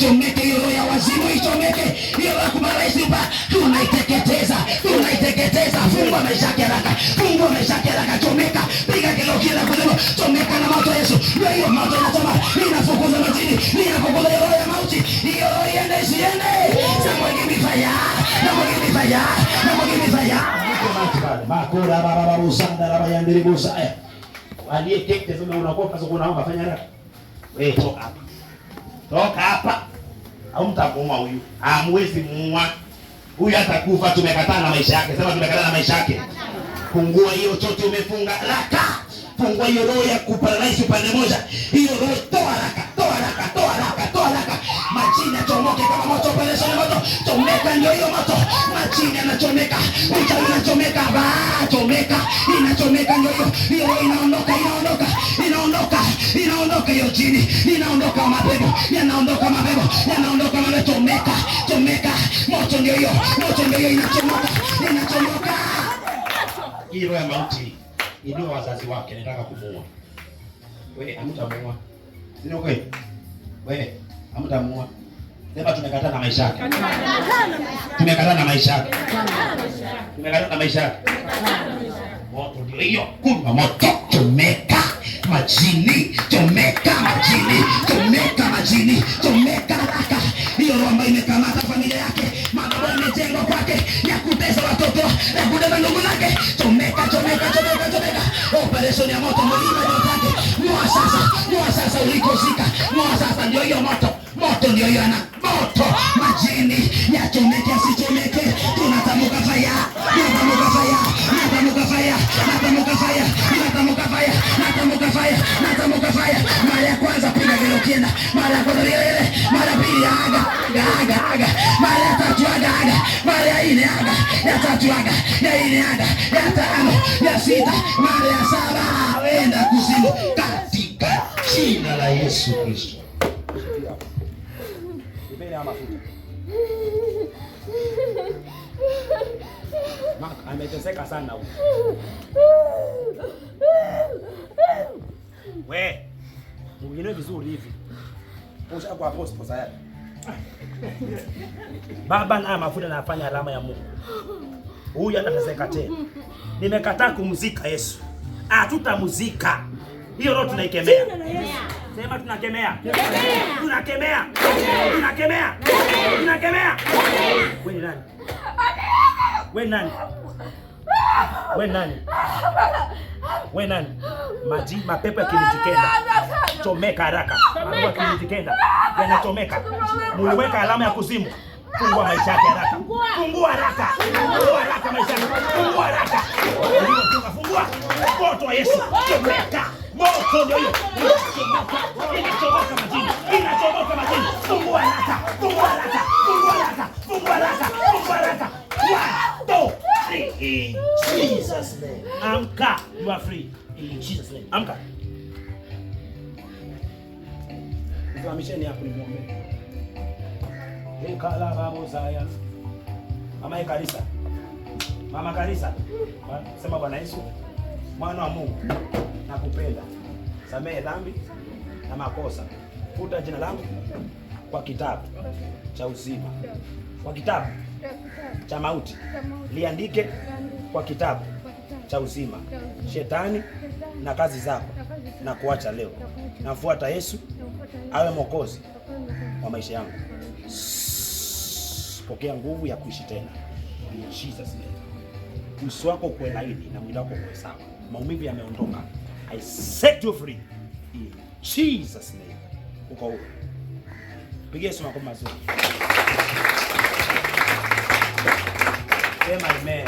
ichomeke hiyo roho ya wazimu, ichomeke hiyo roho ya kumaraizipa, tunaiteketeza, tunaiteketeza. Fungua maisha yake haraka, fungua maisha yake haraka, chomeka, piga kilo kila kuzimu, chomeka na moto Yesu. Ndio hiyo moto inachoma, inafukuza majini, inafukuza hiyo roho ya mauti, hiyo roho iende, isiende. Samwagi mifaya, samwagi mifaya, samwagi mifaya. Makora baba busanda baba yandiri busaya. Aliyekete sema unakopa sasa unaomba fanya haraka. Wewe toka hapa. Toka hapa. Au mtamuua huyu. Hamwezi muua. Huyu atakufa, tumekataa na maisha yake. Sema tumekataa na maisha yake. Fungua hiyo chote umefunga haraka. Fungua hiyo roho ya kuparalyze upande moja. Hiyo roho toa haraka, toa haraka, toa haraka, toa haraka. Majini yachomoke kama moto pale sana moto. Chomeka ndio hiyo moto. Majini yanachomeka. Uchawi unachomeka. Chomeka. Inachomeka ndio hiyo. Hiyo roho inaondoka, inaondoka. Inaondoka. Inaondoka hiyo jini. Inaondoka mapepo. Yanaondoka mapepo. Yanaondoka mapepo. Chomeka. Chomeka. Moto ndio hiyo. Moto ndio hiyo inachomoka. Inachomoka. Hiyo ya mauti. Ndio wazazi wake nataka kumuua. Wewe hamtamuua. Sio kweli? Wewe hamtamuua. Sema tumekataa na maisha yake. Tumekataa na maisha yake. Tumekataa na maisha yake. Moto ndio hiyo. Kuna moto. Chomeka majini. Chomeka majini. Chomeka majini. Chomeka haraka. Hiyo roho ambayo imekamata familia yake. Mambo yamejengwa kwake ya kutesa watoto, ya kudema ndugu zake. Chomeka, chomeka, chomeka, chomeka. Operation ya moto mlima yote. Moa sasa ulikosika. Moa sasa ndio hiyo moto. Moto ndio hiyo ana. Moto majini ya chomeke asichomeke. Tunatamka fire. Tunatamka fire. Tunatamka fire. Tunatamka fire. Tunatamka fire. Tunatamka fire. Tunatamka fire. Mara ya kwanza piga kilo kienda. Mara ya kwanza ile. Mara pili aga. Mara ya tatu aga. Mara ya nne aga. Ya tatu aga. Ya nne aga. Ya tano. Ya sita. Mara ya saba. Wenda kuzimu katika jina la Yesu Kristo. Maka ameteseka sana huko. We, mwingine vizuri hivi. Usha kwa apostle sasa. Baba na mafuta anafanya alama ya Mungu. Huyu atateseka tena. Nimekataa kumzika Yesu. Hatutamzika. Hiyo roho tunaikemea. Sema tunakemea. Tunakemea. Tunakemea. Tunakemea. Wewe nani? Wewe nani? Wewe nani? Wewe nani? Mapepo ya kilitikenda. Chomeka haraka. Mapepo ya kilitikenda. Yanachomeka. Muliweka alama ya kuzimu. Fungua maisha yake haraka. Fungua haraka. Fungua haraka maisha yake. Fungua haraka. Fungua. Moto wa Yesu. Chomeka. Moto ndio hiyo. Inachomoka majini. Inachomoka majini. Fungua haraka. Fungua haraka. Fungua haraka. Fungua haraka. Fungua haraka. 1, 2, 3. In Jesus name. Amka. You are free. In Jesus name. Amka. Tuamisheni hapo ni muombe. Ekala babo zaya. Mama Karisa. Mama Karisa. Sema Bwana Yesu, mwana wa Mungu, nakupenda. Samehe dhambi na makosa. Futa jina langu kwa kitabu cha uzima. Kwa kitabu cha mauti. Liandike kwa kitabu cha uzima. Shetani na kazi zako na kuacha leo. Nafuata Yesu awe mwokozi wa maisha yangu. Pokea nguvu ya kuishi tena. In Jesus name. Uso wako uwe laini na mwili wako uwe sawa. Maumivu yameondoka. I set you free. In Jesus name. Uko huru. Pigia Yesu makofi mazuri. Sema amen.